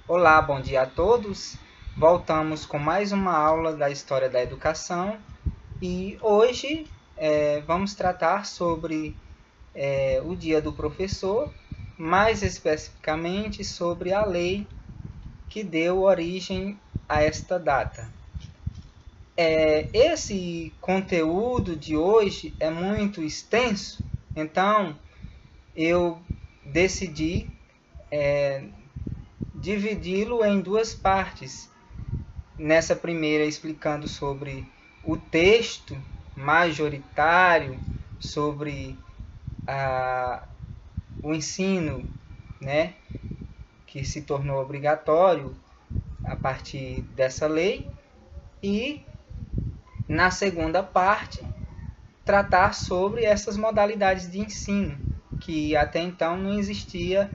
Olá, bom dia a todos. Voltamos com mais uma aula da História da Educação e hoje vamos tratar sobre o Dia do Professor, mais especificamente sobre a lei que deu origem a esta data. Esse conteúdo de hoje é muito extenso, então eu decidi dividi-lo em duas partes. Nessa primeira, explicando sobre o texto majoritário, sobre o ensino, né, que se tornou obrigatório a partir dessa lei, e na segunda parte, tratar sobre essas modalidades de ensino, que até então não existia,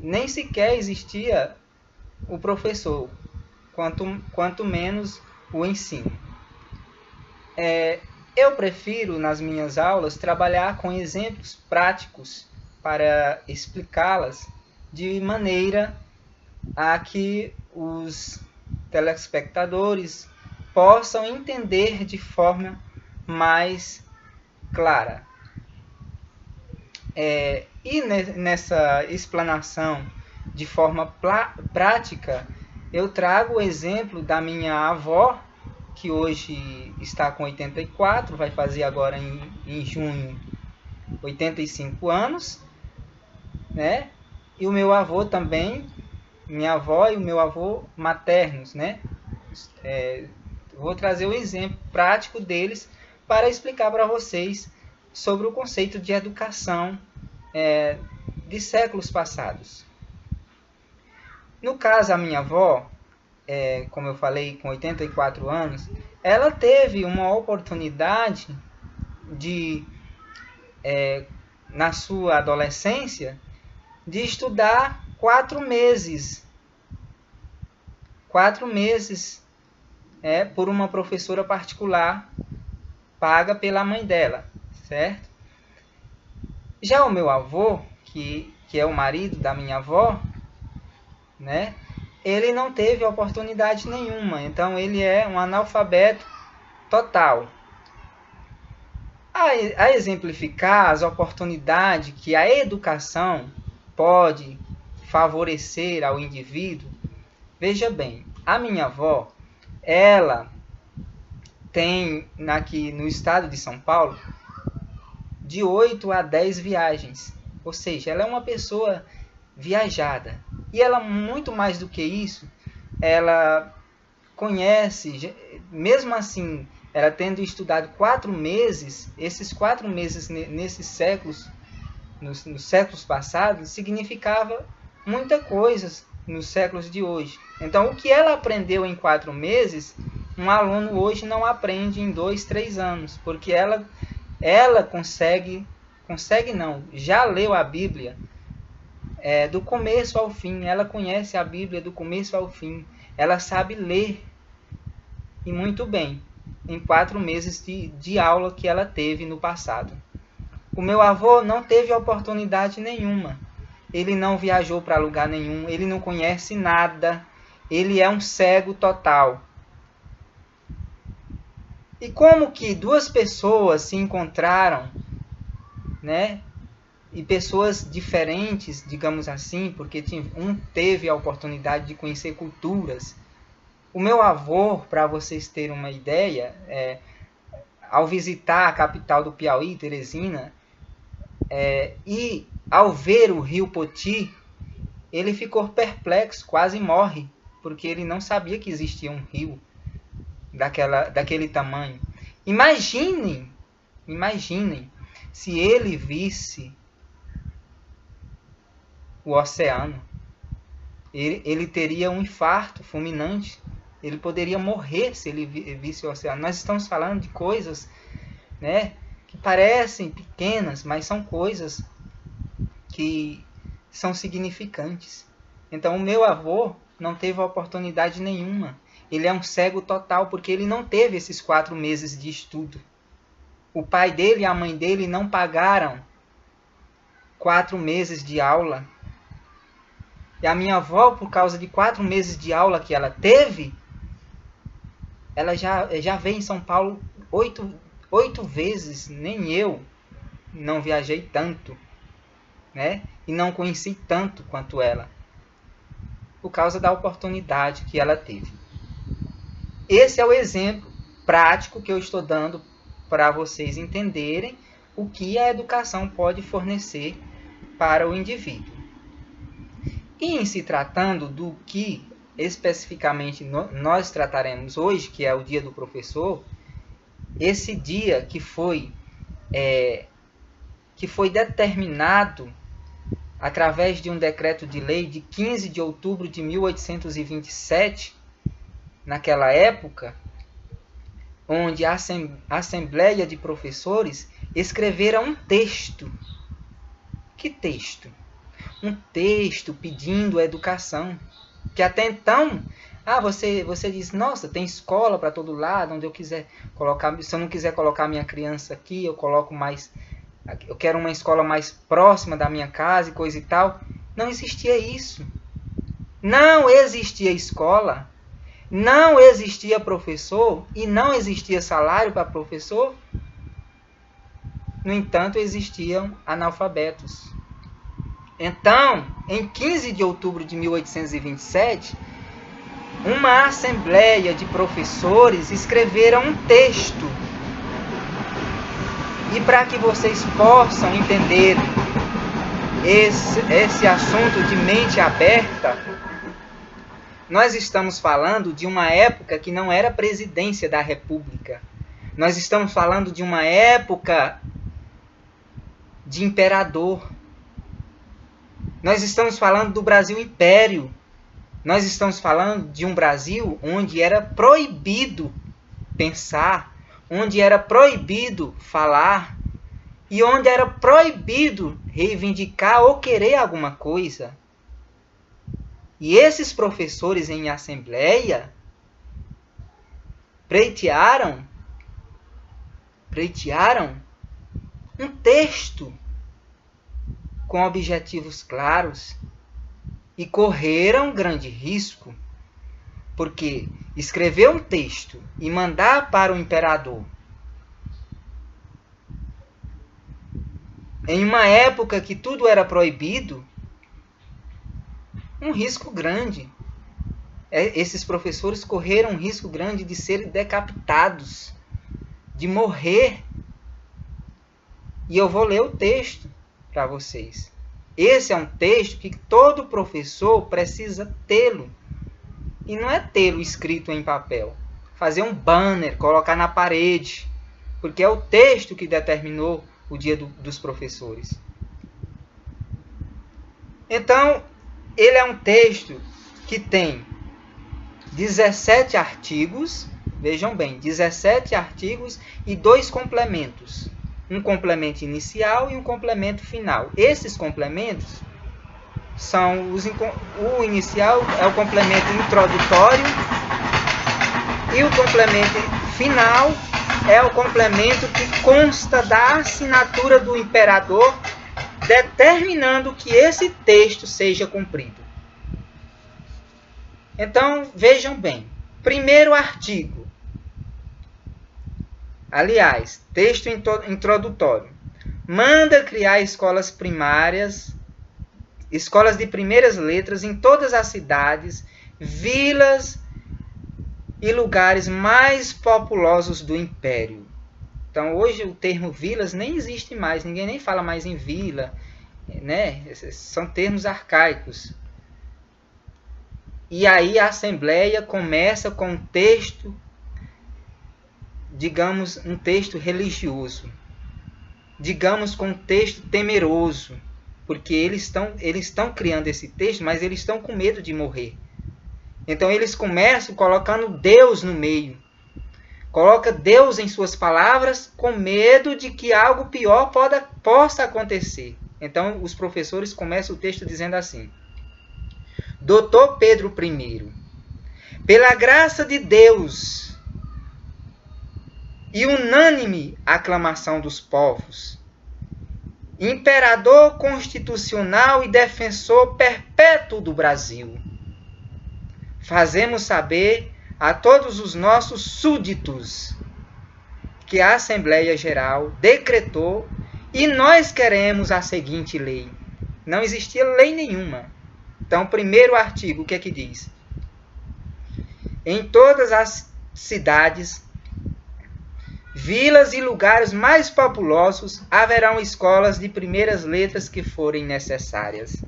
nem sequer existia o professor, quanto menos o ensino. Eu prefiro, nas minhas aulas, trabalhar com exemplos práticos para explicá-las de maneira a que os telespectadores possam entender de forma mais clara. E nessa explanação de forma prática, eu trago o exemplo da minha avó, que hoje está com 84, vai fazer agora em junho 85 anos, né? E o meu avô também, minha avó e o meu avô maternos, né? Vou trazer o exemplo prático deles para explicar para vocês sobre o conceito de educação de séculos passados. No caso, a minha avó, como eu falei, com 84 anos, ela teve uma oportunidade de, na sua adolescência, de estudar 4 meses. 4 meses por uma professora particular paga pela mãe dela, certo? Já o meu avô, que é o marido da minha avó, né? Ele não teve oportunidade nenhuma, então ele é um analfabeto total. A exemplificar as oportunidades que a educação pode favorecer ao indivíduo, veja bem, a minha avó, ela tem aqui no estado de São Paulo de 8 a 10 viagens, ou seja, ela é uma pessoa viajada. E ela, muito mais do que isso, ela conhece, mesmo assim, ela tendo estudado 4 meses, esses 4 meses nesses séculos, nos séculos passados, significava muita coisa nos séculos de hoje. Então, o que ela aprendeu em 4 meses, um aluno hoje não aprende em 2, 3 anos, porque ela consegue não, já leu a Bíblia do começo ao fim, ela conhece a Bíblia do começo ao fim, ela sabe ler, e muito bem, em 4 meses de aula que ela teve no passado. O meu avô não teve oportunidade nenhuma, ele não viajou para lugar nenhum, ele não conhece nada, ele é um cego total. E como que duas pessoas se encontraram, né? E pessoas diferentes, digamos assim, porque um teve a oportunidade de conhecer culturas. O meu avô, para vocês terem uma ideia, ao visitar a capital do Piauí, Teresina, e ao ver o rio Poti, ele ficou perplexo, quase morre, porque ele não sabia que existia um rio daquele tamanho. Imaginem se ele visse o oceano. Ele teria um infarto fulminante. Ele poderia morrer se ele visse o oceano. Nós estamos falando de coisas, né, que parecem pequenas, mas são coisas que são significantes. Então, o meu avô não teve oportunidade nenhuma. Ele é um cego total porque ele não teve esses 4 meses de estudo. O pai dele e a mãe dele não pagaram 4 meses de aula E a minha avó, por causa de 4 meses de aula que ela teve, ela já veio em São Paulo 8 vezes. Nem eu não viajei tanto, né? E não conheci tanto quanto ela, por causa da oportunidade que ela teve. Esse é o exemplo prático que eu estou dando para vocês entenderem o que a educação pode fornecer para o indivíduo. E em se tratando do que especificamente nós trataremos hoje, que é o Dia do Professor, esse dia que foi determinado através de um decreto de lei de 15 de outubro de 1827, naquela época, onde a Assembleia de Professores escrevera um texto. Que texto? Um texto pedindo a educação. Que até então, você diz, nossa, tem escola para todo lado, onde eu quiser colocar, se eu não quiser colocar minha criança aqui, eu coloco mais, eu quero uma escola mais próxima da minha casa e coisa e tal. Não existia isso. Não existia escola, não existia professor e não existia salário para professor. No entanto, existiam analfabetos. Então, em 15 de outubro de 1827, uma assembleia de professores escreveram um texto. E para que vocês possam entender esse assunto de mente aberta, nós estamos falando de uma época que não era presidência da República. Nós estamos falando de uma época de imperador. Nós estamos falando do Brasil Império. Nós estamos falando de um Brasil onde era proibido pensar, onde era proibido falar e onde era proibido reivindicar ou querer alguma coisa. E esses professores em assembleia pleitearam um texto com objetivos claros e correram grande risco, porque escrever um texto e mandar para o imperador em uma época que tudo era proibido, um risco grande. Esses professores correram um risco grande de serem decapitados, de morrer. E eu vou ler o texto para vocês. Esse é um texto que todo professor precisa tê-lo. E não é tê-lo escrito em papel. Fazer um banner, colocar na parede. Porque é o texto que determinou o Dia dos Professores. Então, ele é um texto que tem 17 artigos. Vejam bem, 17 artigos e 2 complementos. Um complemento inicial e um complemento final. Esses complementos são o inicial é o complemento introdutório e o complemento final é o complemento que consta da assinatura do imperador, determinando que esse texto seja cumprido. Então, vejam bem. Primeiro artigo. Aliás, texto introdutório. Manda criar escolas primárias, escolas de primeiras letras em todas as cidades, vilas e lugares mais populosos do Império. Então, hoje o termo vilas nem existe mais, ninguém nem fala mais em vila, né? São termos arcaicos. E aí a Assembleia começa com um texto, digamos, um texto religioso. Digamos, com um texto temeroso. Porque eles estão criando esse texto, mas eles estão com medo de morrer. Então eles começam colocando Deus no meio. Coloca Deus em suas palavras com medo de que algo pior possa acontecer. Então os professores começam o texto dizendo assim: Doutor Pedro I, pela graça de Deus e unânime aclamação dos povos, imperador constitucional e defensor perpétuo do Brasil, fazemos saber a todos os nossos súditos que a Assembleia Geral decretou e nós queremos a seguinte lei. Não existia lei nenhuma. Então, primeiro artigo, o que é que diz? Em todas as cidades, vilas e lugares mais populosos haverão escolas de primeiras letras que forem necessárias.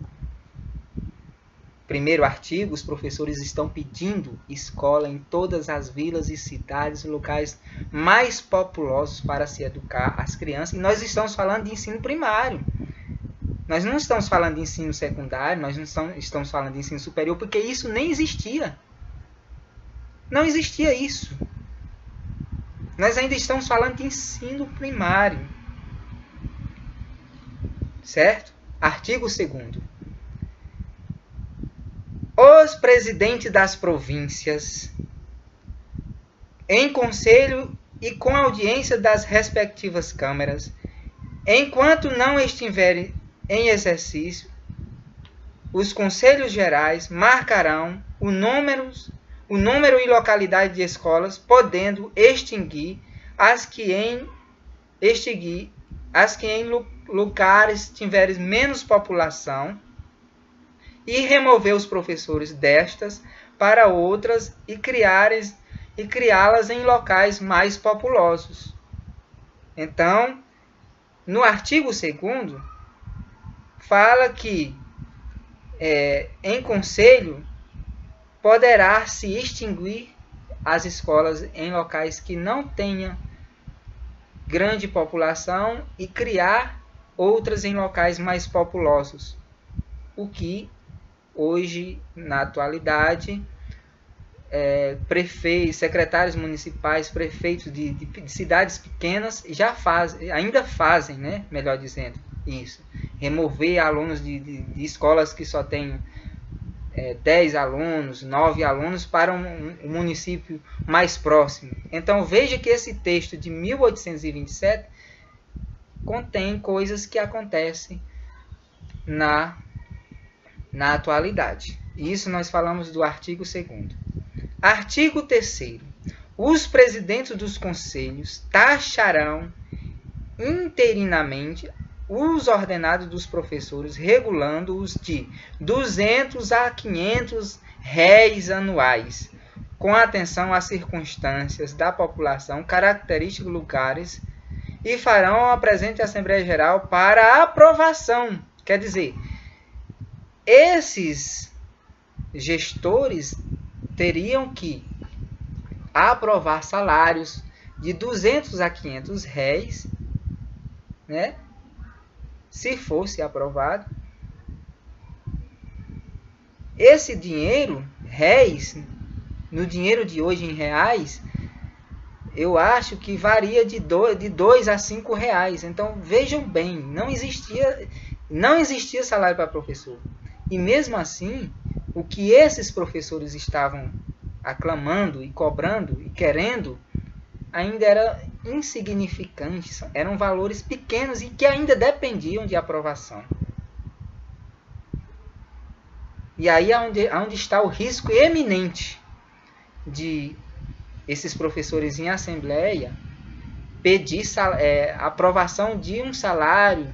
Primeiro artigo, os professores estão pedindo escola em todas as vilas e cidades, locais mais populosos para se educar as crianças. E nós estamos falando de ensino primário. Nós não estamos falando de ensino secundário, nós não estamos falando de ensino superior, porque isso nem existia. Não existia isso. Nós ainda estamos falando de ensino primário. Certo? Artigo 2º. Os presidentes das províncias, em conselho e com audiência das respectivas câmaras, enquanto não estiverem em exercício, os conselhos gerais marcarão o número e localidade de escolas, podendo extinguir as que em lugares tiverem menos população e remover os professores destas para outras e criá-las em locais mais populosos. Então, no artigo 2º, fala que em conselho poderá se extinguir as escolas em locais que não tenham grande população e criar outras em locais mais populosos. O que hoje, na atualidade, prefeitos, secretários municipais, prefeitos de cidades pequenas já fazem, ainda fazem, né? Melhor dizendo, isso. Remover alunos de escolas que só têm 10 alunos, 9 alunos para um município mais próximo. Então veja que esse texto de 1827 contém coisas que acontecem na atualidade. Isso nós falamos do artigo 2º. Artigo 3º. Os presidentes dos conselhos taxarão interinamente os ordenados dos professores, regulando-os de 200 a 500 réis anuais, com atenção às circunstâncias da população, característicos lugares, e farão a presente Assembleia Geral para aprovação. Quer dizer, esses gestores teriam que aprovar salários de 200 a 500 réis, né? Se fosse aprovado. Esse dinheiro, réis, no dinheiro de hoje em reais, eu acho que varia de 2 a 5 reais. Então, vejam bem, não existia salário para professor. E mesmo assim, o que esses professores estavam aclamando e cobrando e querendo ainda era insignificante, eram valores pequenos e que ainda dependiam de aprovação. E aí é onde está o risco eminente de esses professores em assembleia pedir aprovação de um salário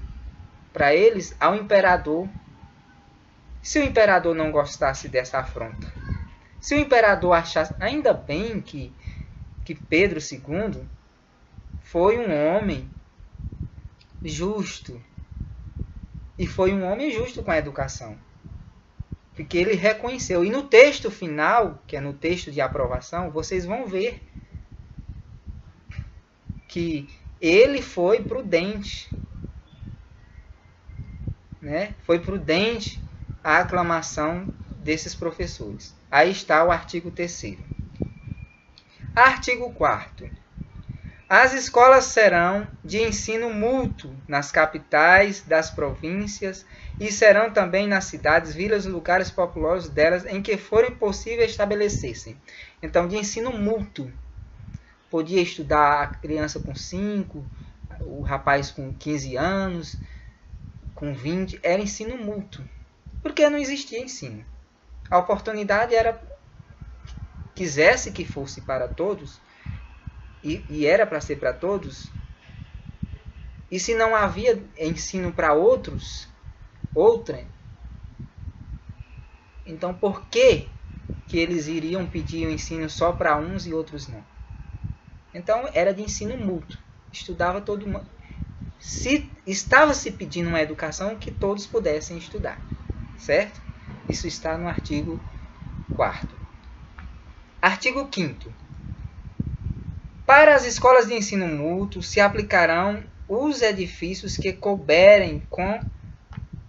para eles ao imperador. Se o imperador não gostasse dessa afronta, se o imperador achasse, ainda bem que Pedro II foi um homem justo, e foi um homem justo com a educação, porque ele reconheceu, e no texto final, que é no texto de aprovação, vocês vão ver que ele foi prudente, né? Foi prudente a aclamação desses professores. Aí está o artigo 3º. Artigo 4º. As escolas serão de ensino mútuo nas capitais das províncias e serão também nas cidades, vilas e lugares populosos delas em que forem possível estabelecer-se. Então, de ensino mútuo. Podia estudar a criança com 5, o rapaz com 15 anos, com vinde era ensino mútuo, porque não existia ensino. A oportunidade era, quisesse que fosse para todos, e era para ser para todos, e se não havia ensino para outros, outra, então por que eles iriam pedir o ensino só para uns e outros não? Então era de ensino mútuo, estudava todo mundo. Estava se pedindo uma educação que todos pudessem estudar, certo? Isso está no artigo 4º. Artigo 5º. Para as escolas de ensino mútuo se aplicarão os edifícios que couberem com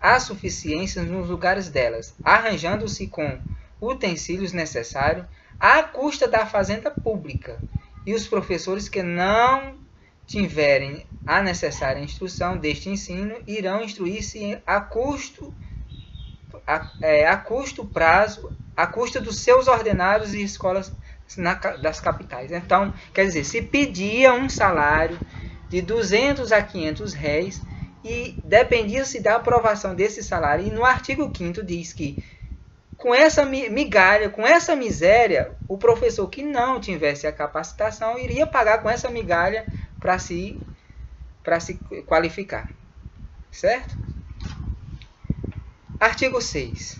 a suficiência nos lugares delas, arranjando-se com utensílios necessários à custa da fazenda pública, e os professores que não tiverem a necessária instrução deste ensino irão instruir-se a custo dos seus ordenados e escolas das capitais. Então, quer dizer, se pedia um salário de 200 a 500 réis e dependia-se da aprovação desse salário. E no artigo 5º diz que com essa migalha, com essa miséria, o professor que não tivesse a capacitação iria pagar com essa migalha para se qualificar. Certo? Artigo 6.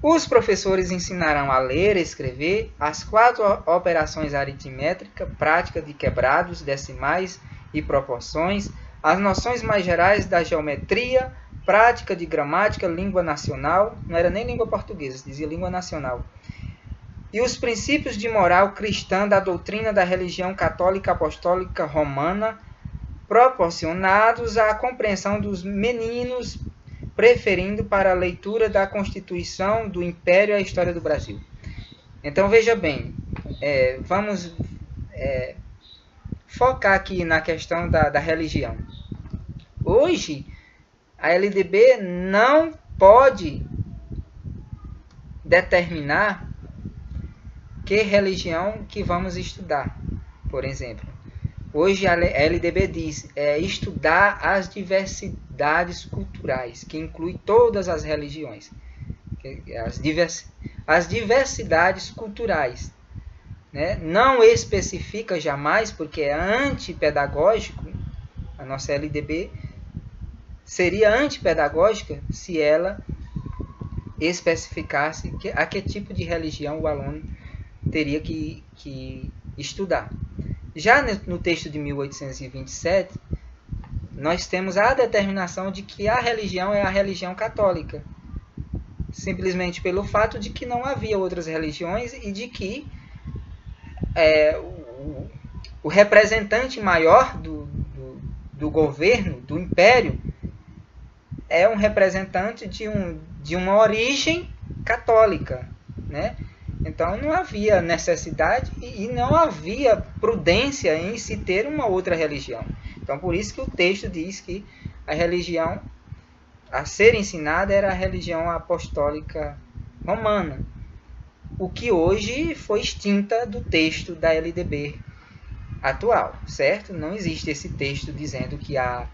Os professores ensinarão a ler e escrever as 4 operações aritmétricas, prática de quebrados, decimais e proporções, as noções mais gerais da geometria, prática de gramática, língua nacional, não era nem língua portuguesa, dizia língua nacional, e os princípios de moral cristã da doutrina da religião católica apostólica romana, proporcionados à compreensão dos meninos, preferindo para a leitura da Constituição do Império a história do Brasil. Então, veja bem, vamos focar aqui na questão da religião. Hoje, a LDB não pode determinar que religião que vamos estudar, por exemplo. Hoje a LDB diz estudar as diversidades culturais, que inclui todas as religiões. As diversidades culturais. Né? Não especifica jamais, porque é antipedagógico. A nossa LDB seria antipedagógica se ela especificasse a que tipo de religião o aluno teria que estudar. Já no texto de 1827, nós temos a determinação de que a religião é a religião católica, simplesmente pelo fato de que não havia outras religiões e de que o representante maior do governo, do império, é um representante de uma origem católica, né? Então não havia necessidade e não havia prudência em se ter uma outra religião. Então por isso que o texto diz que a religião a ser ensinada era a religião apostólica romana, o que hoje foi extinta do texto da LDB atual, certo? Não existe esse texto dizendo que a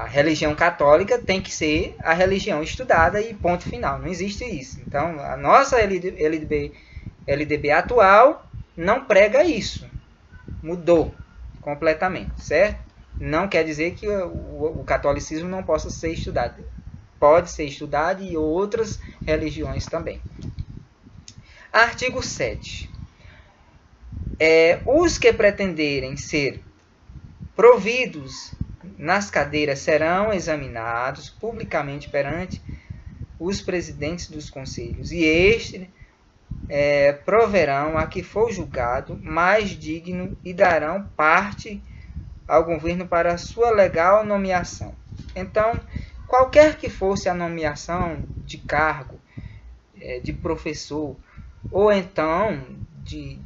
religião católica tem que ser a religião estudada e ponto final. Não existe isso. Então, a nossa LDB atual não prega isso. Mudou completamente, certo? Não quer dizer que o catolicismo não possa ser estudado. Pode ser estudado e outras religiões também. Artigo 7. Os que pretenderem ser providos nas cadeiras serão examinados publicamente perante os presidentes dos conselhos, e estes proverão a que for julgado mais digno e darão parte ao governo para a sua legal nomeação. Então, qualquer que fosse a nomeação de cargo, de professor, ou então de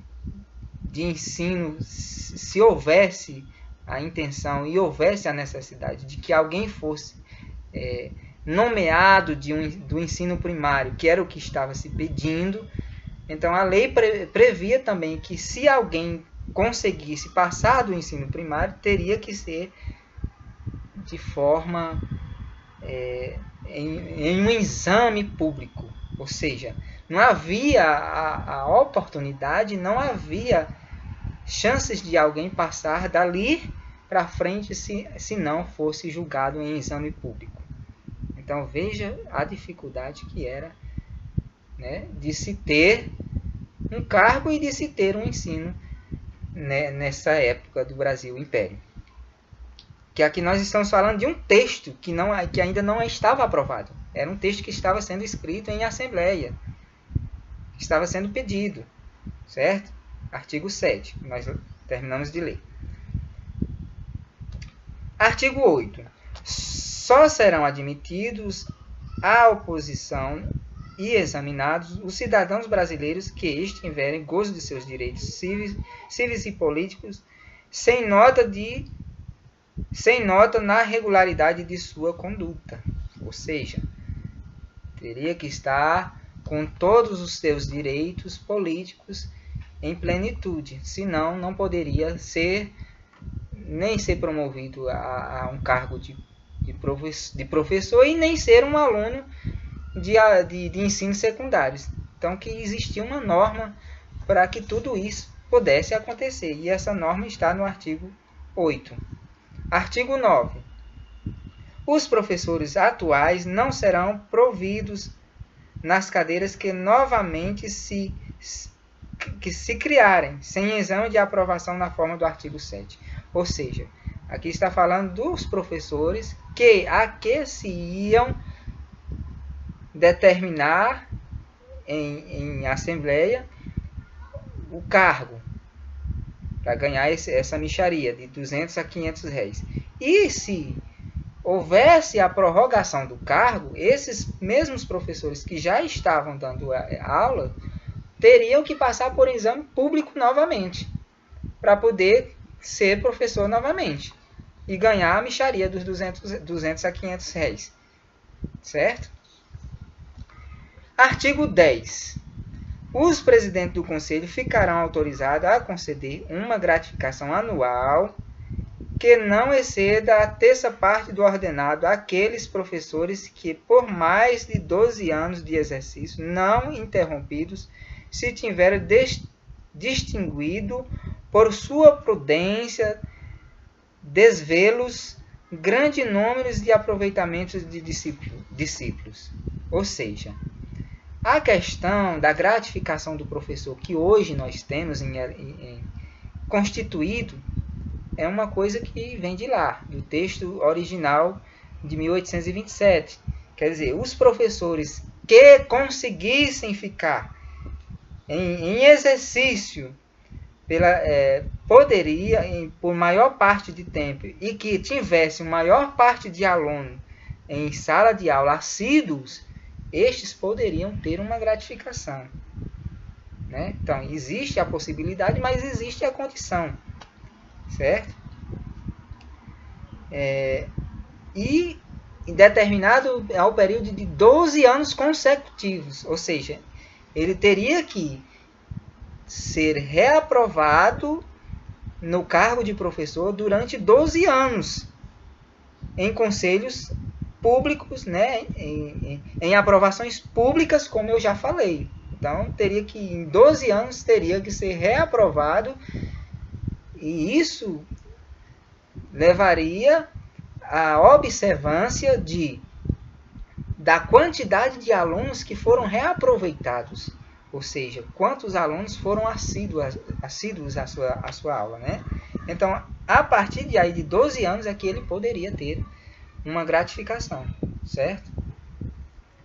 ensino, se houvesse a intenção e houvesse a necessidade de que alguém fosse nomeado do ensino primário, que era o que estava se pedindo, então a lei previa também que se alguém conseguisse passar do ensino primário, teria que ser de forma em um exame público, ou seja, não havia a oportunidade, não havia chances de alguém passar dali para frente se não fosse julgado em exame público. Então veja a dificuldade que era, né, de se ter um cargo e de se ter um ensino, né, nessa época do Brasil Império. Que aqui nós estamos falando de um texto que ainda não estava aprovado. Era um texto que estava sendo escrito em assembleia, que estava sendo pedido, certo? Artigo 7, que nós terminamos de ler. Artigo 8. Só serão admitidos à oposição e examinados os cidadãos brasileiros que estiverem gozo de seus direitos cíveis e políticos, sem nota na regularidade de sua conduta. Ou seja, teria que estar com todos os seus direitos políticos em plenitude, senão não poderia nem ser promovido a um cargo de professor e nem ser um aluno de ensino secundário. Então, que existia uma norma para que tudo isso pudesse acontecer, e essa norma está no artigo 8. Artigo 9. Os professores atuais não serão providos nas cadeiras que novamente se criarem, sem exame de aprovação na forma do artigo 7. Ou seja, aqui está falando dos professores que se iam determinar em assembleia o cargo para ganhar essa mixaria de 200 a 500 réis. E se houvesse a prorrogação do cargo, esses mesmos professores que já estavam dando aula teriam que passar por exame público novamente para poder ser professor novamente e ganhar a mixaria dos 200 a 500 réis. Certo? Artigo 10. Os presidentes do Conselho ficarão autorizados a conceder uma gratificação anual que não exceda a terça parte do ordenado àqueles professores que, por mais de 12 anos de exercício não interrompidos, se tiverem distinguido por sua prudência, desvelos, grande número de aproveitamentos de discípulos. Ou seja, a questão da gratificação do professor que hoje nós temos constituído é uma coisa que vem de lá, do texto original de 1827. Quer dizer, os professores que conseguissem ficar em exercício poderia, por maior parte de tempo, e que tivesse maior parte de aluno em sala de aula assíduos, estes poderiam ter uma gratificação. Né? Então, existe a possibilidade, mas existe a condição. Certo? E determinado ao período de 12 anos consecutivos. Ou seja, ele teria que ser reaprovado no cargo de professor durante 12 anos em conselhos públicos, né, em aprovações públicas, como eu já falei. Então, teria que, em 12 anos, teria que ser reaprovado, e isso levaria à observância da quantidade de alunos que foram reaproveitados, ou seja, quantos alunos foram assíduos à sua aula, né? Então, a partir de aí de 12 anos é que ele poderia ter uma gratificação, certo?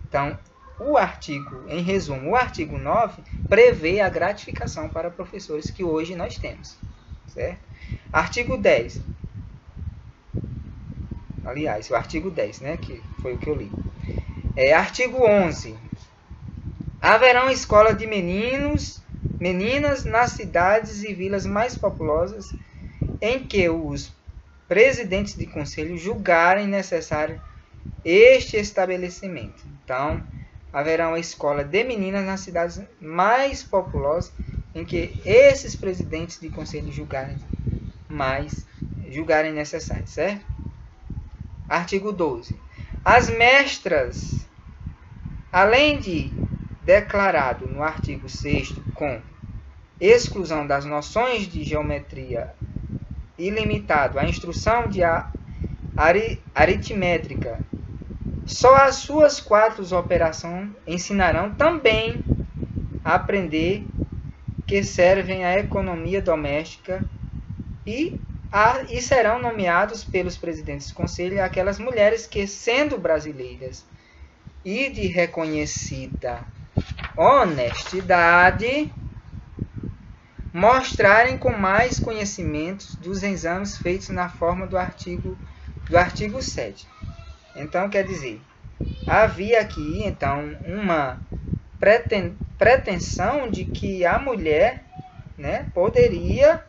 Então, em resumo, o artigo 9 prevê a gratificação para professores que hoje nós temos, certo? Artigo 10. Aliás, o artigo 10, né, que foi o que eu li. Artigo 11. Haverão escola de meninas nas cidades e vilas mais populosas em que os presidentes de conselho julgarem necessário este estabelecimento. Então, haverá uma escola de meninas nas cidades mais populosas em que esses presidentes de conselho julgarem necessário, certo? Artigo 12. As mestras, além de declarado no artigo 6º com exclusão das noções de geometria ilimitado à instrução de aritmética, só as suas 4 operações ensinarão também a aprender que servem à economia doméstica e serão nomeados pelos presidentes do conselho aquelas mulheres que, sendo brasileiras e de reconhecida honestidade, mostrarem com mais conhecimentos dos exames feitos na forma do artigo 7. Então, quer dizer, havia aqui, então, uma pretensão de que a mulher, né, poderia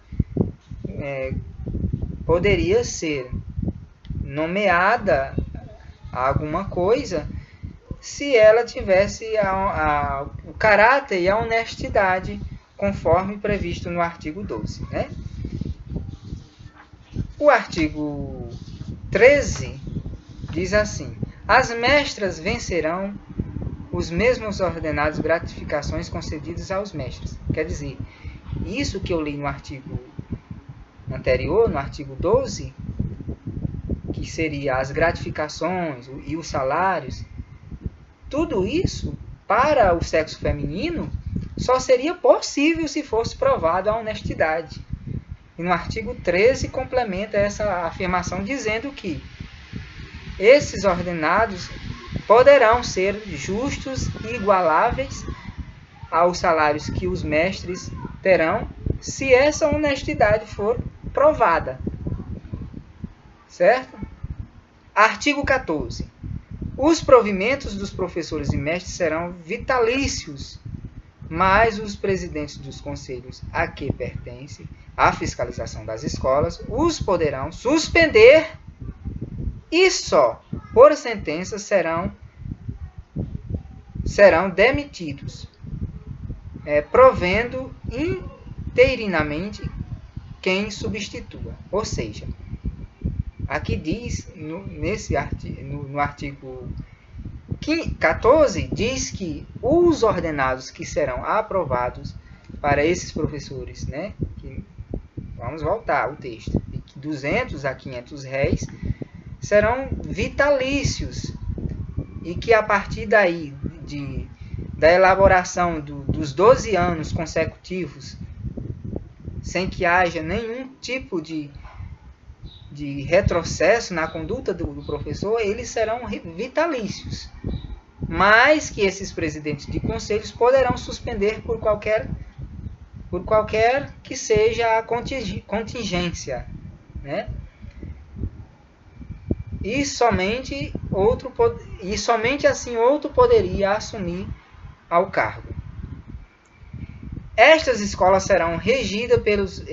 ser nomeada a alguma coisa se ela tivesse o caráter e a honestidade conforme previsto no artigo 12. Né? O artigo 13 diz assim: as mestras vencerão os mesmos ordenados gratificações concedidas aos mestres. Quer dizer, isso que eu li no artigo anterior, no artigo 12, que seria as gratificações e os salários, tudo isso, para o sexo feminino, só seria possível se fosse provada a honestidade. E no artigo 13 complementa essa afirmação dizendo que esses ordenados poderão ser justos e igualáveis aos salários que os mestres terão, se essa honestidade for provada. Certo? Artigo 14. Os provimentos dos professores e mestres serão vitalícios, mas os presidentes dos conselhos a que pertence a fiscalização das escolas os poderão suspender e só por sentença serão demitidos, provendo interinamente quem substitua. Ou seja, aqui diz, no artigo 14, diz que os ordenados que serão aprovados para esses professores, né, vamos voltar ao texto, de 200 a 500 réis, serão vitalícios, e que a partir daí, da elaboração dos 12 anos consecutivos, sem que haja nenhum tipo de retrocesso na conduta do professor, eles serão vitalícios. Mas que esses presidentes de conselhos poderão suspender por qualquer que seja a contingência, né? E somente assim outro poderia assumir ao cargo. Estas escolas serão regidas pelos...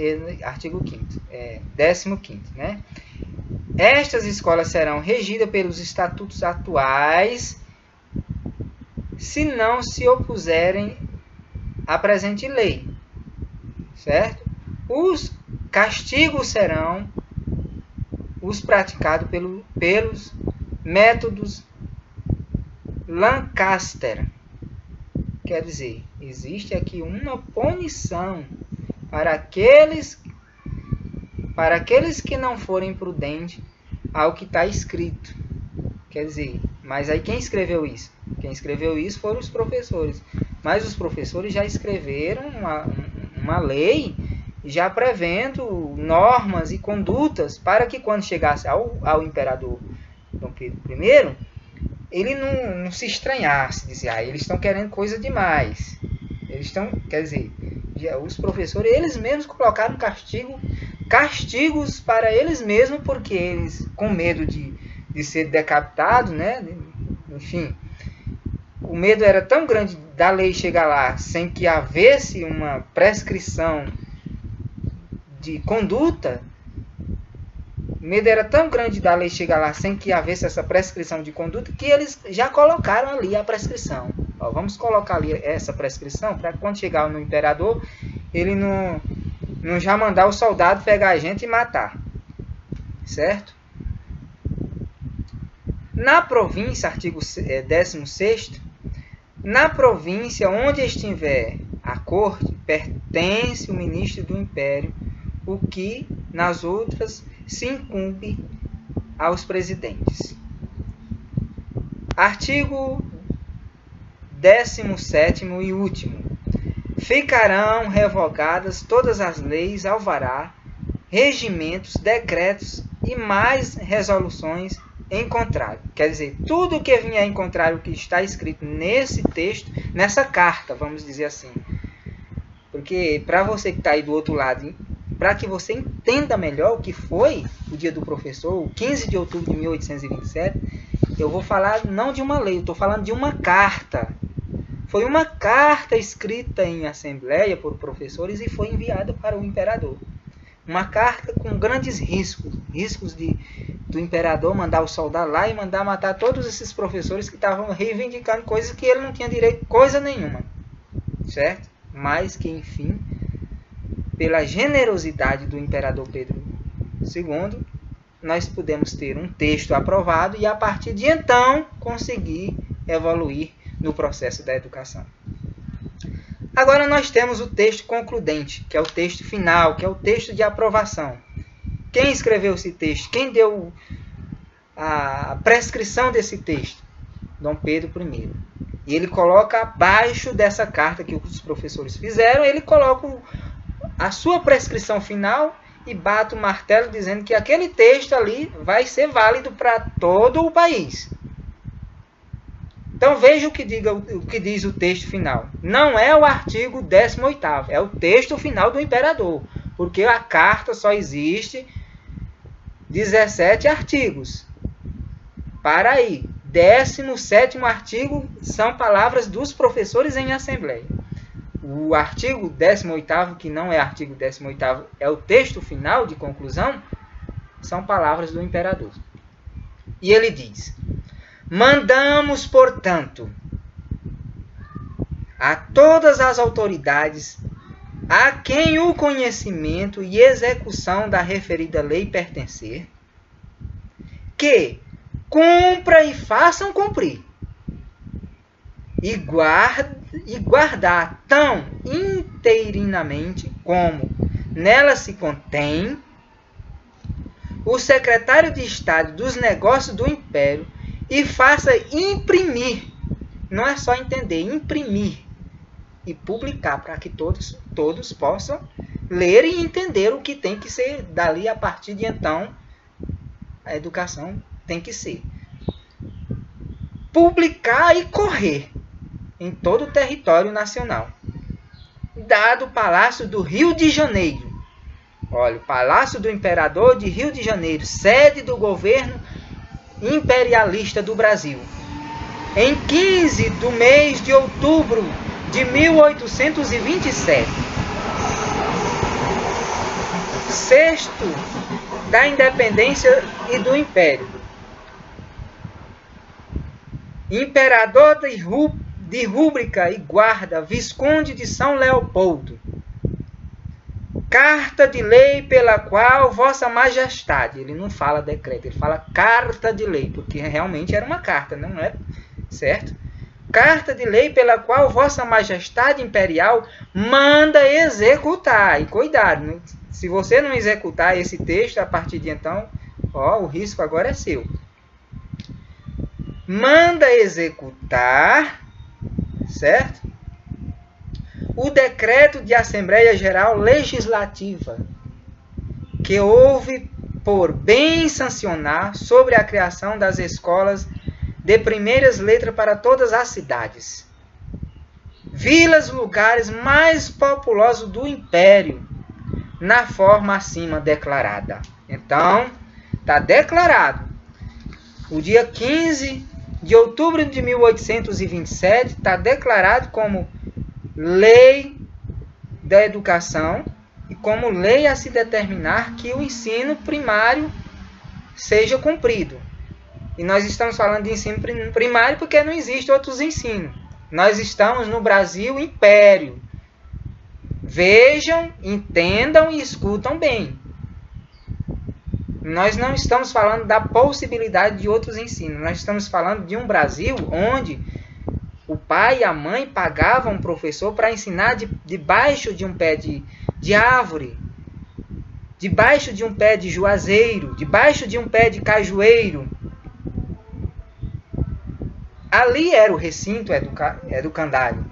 Artigo 15º, né? Estas escolas serão regidas pelos estatutos atuais se não se opuserem à presente lei. Certo? Os castigos serão os praticados pelos métodos Lancaster. Quer dizer, existe aqui uma punição para aqueles que não forem prudentes ao que está escrito. Quer dizer, mas aí quem escreveu isso? Quem escreveu isso foram os professores. Mas os professores já escreveram uma lei já prevendo normas e condutas para que quando chegasse ao imperador Dom Pedro I, ele não se estranhasse, dizer, eles estão querendo coisa demais. Quer dizer, os professores, eles mesmos colocaram castigos para eles mesmos, porque eles, com medo de ser decapitados, né? Enfim, o medo era tão grande da lei chegar lá sem que houvesse uma prescrição de conduta. O medo era tão grande da lei chegar lá sem que houvesse essa prescrição de conduta, que eles já colocaram ali a prescrição. Vamos colocar ali essa prescrição para quando chegar no imperador, ele não já mandar o soldado pegar a gente e matar. Certo? Na província, artigo 16º, na província onde estiver a corte, pertence o ministro do império, o que nas outras se incumbe aos presidentes. Artigo 17º e último. Ficarão revogadas todas as leis, alvará, regimentos, decretos e mais resoluções em contrário. Quer dizer, tudo que vier em contrário que está escrito nesse texto, nessa carta, vamos dizer assim. Porque para você que está aí do outro lado, para que você entenda melhor o que foi o Dia do Professor, o 15 de outubro de 1827, eu vou falar não de uma lei, eu estou falando de uma carta. Foi uma carta escrita em assembleia por professores e foi enviada para o imperador. Uma carta com grandes riscos do imperador mandar o soldado lá e mandar matar todos esses professores que estavam reivindicando coisas que ele não tinha direito, coisa nenhuma. Certo? Mas que, enfim, pela generosidade do imperador Pedro II, nós pudemos ter um texto aprovado e, a partir de então, conseguir evoluir no processo da educação. Agora nós temos o texto concludente, que é o texto final, que é o texto de aprovação. Quem escreveu esse texto? Quem deu a prescrição desse texto? Dom Pedro I. E ele coloca abaixo dessa carta que os professores fizeram, ele coloca a sua prescrição final e bate o martelo dizendo que aquele texto ali vai ser válido para todo o país. Então veja o que diz o texto final. Não é o artigo 18º, é o texto final do imperador. Porque a carta só existe 17 artigos. Para aí. 17º artigo são palavras dos professores em assembleia. O artigo 18º, que não é artigo 18º, é o texto final de conclusão, são palavras do imperador. E ele diz: mandamos, portanto, a todas as autoridades a quem o conhecimento e execução da referida lei pertencer, que cumpra e façam cumprir, e guardar tão inteirinamente como nela se contém, o secretário de Estado dos Negócios do Império, e faça imprimir, não é só entender, imprimir e publicar para que todos possam ler e entender o que tem que ser dali a partir de então. A educação tem que ser publicar e correr em todo o território nacional. Dado o Palácio do Rio de Janeiro. Olha, o Palácio do Imperador de Rio de Janeiro, sede do governo imperialista do Brasil. Em 15 do mês de outubro de 1827. Sexto da independência e do Império. Imperador de Rúbrica e Guarda, Visconde de São Leopoldo. Carta de lei pela qual Vossa Majestade, ele não fala decreto, ele fala carta de lei, porque realmente era uma carta, não é? Certo? Carta de lei pela qual Vossa Majestade Imperial manda executar. E cuidado, se você não executar esse texto, a partir de então, o risco agora é seu. Manda executar, certo? O decreto de Assembleia Geral Legislativa, que houve por bem sancionar sobre a criação das escolas de primeiras letras para todas as cidades, vilas, lugares mais populosos do Império, na forma acima declarada. Então, está declarado. O dia 15 de outubro de 1827 está declarado como lei da educação e como lei a se determinar que o ensino primário seja cumprido. E nós estamos falando de ensino primário porque não existe outros ensinos. Nós estamos no Brasil Império. Vejam, entendam e escutam bem. Nós não estamos falando da possibilidade de outros ensinos. Nós estamos falando de um Brasil onde o pai e a mãe pagavam um professor para ensinar debaixo de um pé de árvore, debaixo de um pé de juazeiro, debaixo de um pé de cajueiro. Ali era o recinto educandário.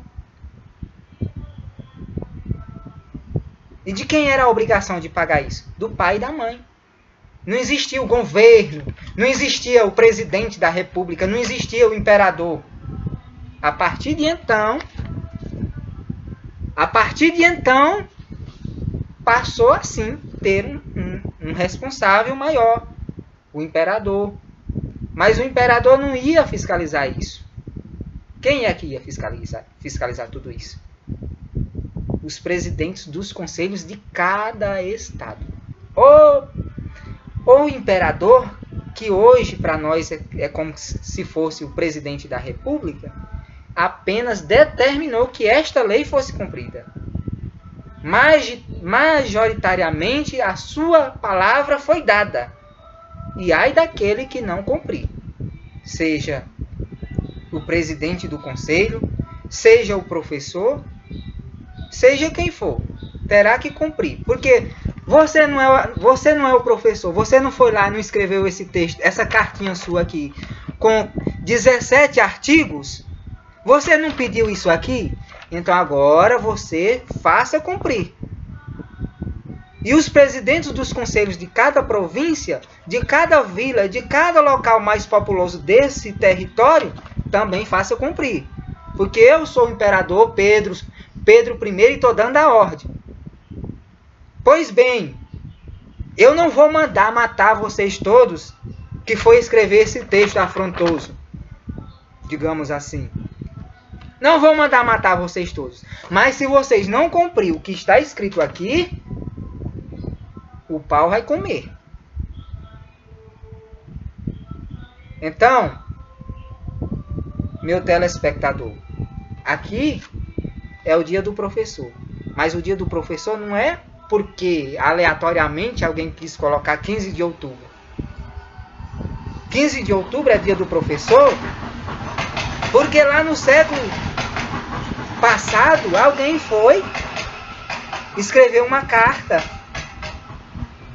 E de quem era a obrigação de pagar isso? Do pai e da mãe. Não existia o governo, não existia o presidente da república, não existia o imperador. A partir de então, passou assim ter um responsável maior, o imperador. Mas o imperador não ia fiscalizar isso. Quem é que ia fiscalizar tudo isso? Os presidentes dos conselhos de cada estado. O imperador, que hoje para nós é como se fosse o presidente da república, apenas determinou que esta lei fosse cumprida. Majoritariamente a sua palavra foi dada. E ai daquele que não cumprir. Seja o presidente do conselho, seja o professor, seja quem for, terá que cumprir. Porque você não é o professor, você não foi lá e não escreveu esse texto, essa cartinha sua aqui, com 17 artigos, você não pediu isso aqui, então agora você faça cumprir. E os presidentes dos conselhos de cada província, de cada vila, de cada local mais populoso desse território, também faça cumprir. Porque eu sou o imperador Pedro I e estou dando a ordem. Pois bem, eu não vou mandar matar vocês todos que foi escrever esse texto afrontoso, digamos assim. Não vou mandar matar vocês todos. Mas se vocês não cumprir o que está escrito aqui, o pau vai comer. Então, meu telespectador, aqui é o dia do professor. Mas o dia do professor não é porque aleatoriamente alguém quis colocar 15 de outubro. 15 de outubro é dia do professor porque lá no século passado alguém foi escrever uma carta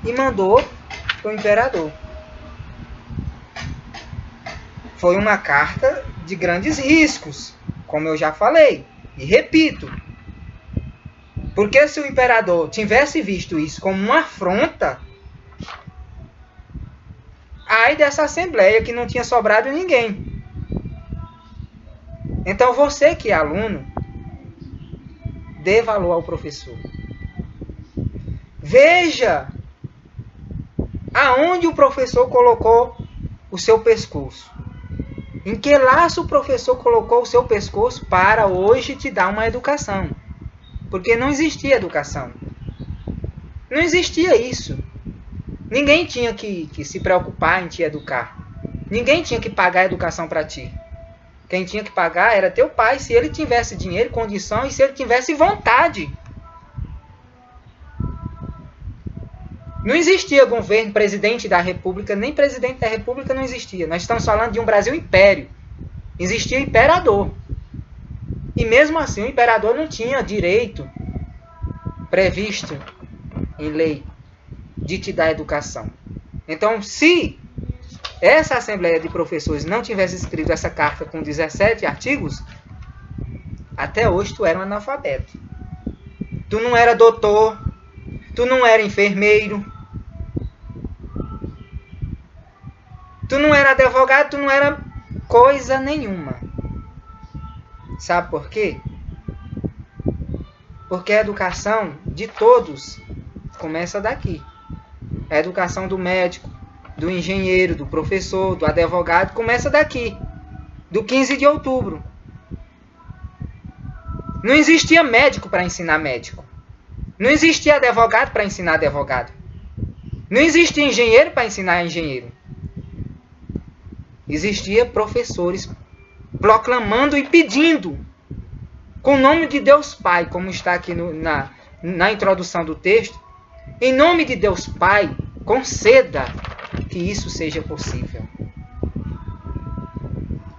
e mandou para o imperador. Foi uma carta de grandes riscos, como eu já falei, e repito. Porque se o imperador tivesse visto isso como uma afronta, ai dessa assembleia que não tinha sobrado ninguém. Então você que é aluno, dê valor ao professor. Veja aonde o professor colocou o seu pescoço. Em que laço o professor colocou o seu pescoço para hoje te dar uma educação. Porque não existia educação. Não existia isso. Ninguém tinha que se preocupar em te educar. Ninguém tinha que pagar a educação para ti. Quem tinha que pagar era teu pai, se ele tivesse dinheiro, condição e se ele tivesse vontade. Não existia governo, presidente da república, nem presidente da república não existia. Nós estamos falando de um Brasil império. Existia o imperador. E mesmo assim o imperador não tinha direito previsto em lei de te dar educação. Então, se essa Assembleia de Professores não tivesse escrito essa carta com 17 artigos, até hoje tu era um analfabeto. Tu não era doutor, tu não era enfermeiro, tu não era advogado, tu não era coisa nenhuma. Sabe por quê? Porque a educação de todos começa daqui. A educação do médico, do engenheiro, do professor, do advogado começa daqui, do 15 de outubro. Não existia médico para ensinar médico. Não existia advogado para ensinar advogado. Não existia engenheiro para ensinar engenheiro. Existia professores proclamando e pedindo, com o nome de Deus Pai, como está aqui na introdução do texto, em nome de Deus Pai, conceda que isso seja possível.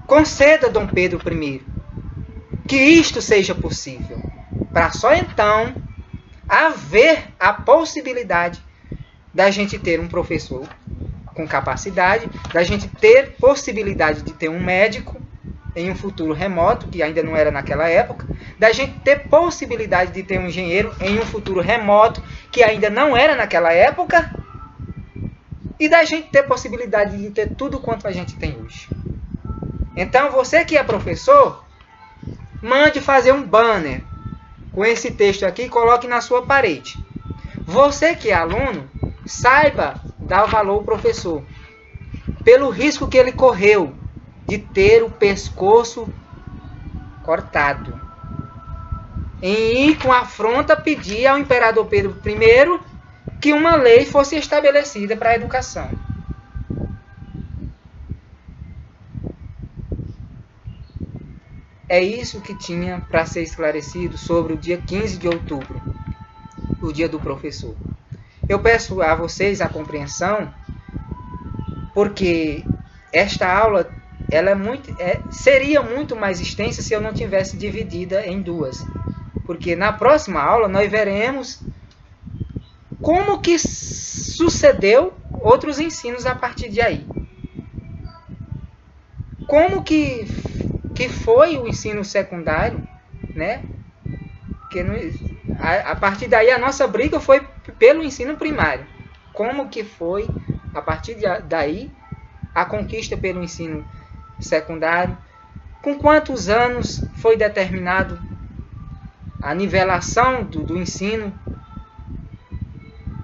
Conceda, Dom Pedro I, que isto seja possível, para só então haver a possibilidade da gente ter um professor com capacidade, da gente ter possibilidade de ter um médico em um futuro remoto, que ainda não era naquela época, da gente ter possibilidade de ter um engenheiro em um futuro remoto, que ainda não era naquela época, e da gente ter possibilidade de ter tudo quanto a gente tem hoje. Então, você que é professor, mande fazer um banner com esse texto aqui e coloque na sua parede. Você que é aluno, saiba dar valor ao professor, pelo risco que ele correu de ter o pescoço cortado, em ir com afronta pedir ao imperador Pedro I que uma lei fosse estabelecida para a educação. É isso que tinha para ser esclarecido sobre o dia 15 de outubro, o dia do professor. Eu peço a vocês a compreensão, porque esta aula seria muito mais extensa se eu não tivesse dividida em duas. Porque na próxima aula nós veremos como que sucedeu outros ensinos a partir de aí. Como que foi o ensino secundário, né? Que a partir daí a nossa briga foi pelo ensino primário. Como que foi, a partir daí, a conquista pelo ensino secundário? Com quantos anos foi determinado a nivelação do ensino?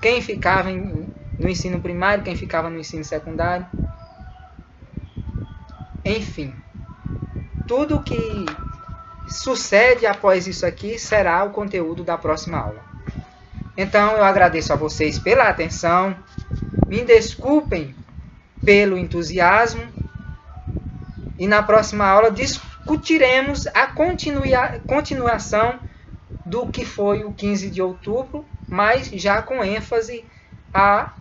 Quem ficava no ensino primário, quem ficava no ensino secundário? Enfim, tudo que sucede após isso aqui será o conteúdo da próxima aula. Então, eu agradeço a vocês pela atenção, me desculpem pelo entusiasmo, e na próxima aula discutiremos a continuação do que foi o 15 de outubro, mas já com ênfase a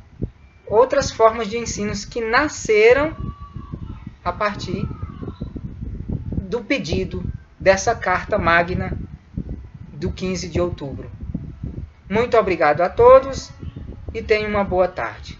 outras formas de ensinos que nasceram a partir do pedido dessa Carta Magna do 15 de outubro. Muito obrigado a todos e tenham uma boa tarde.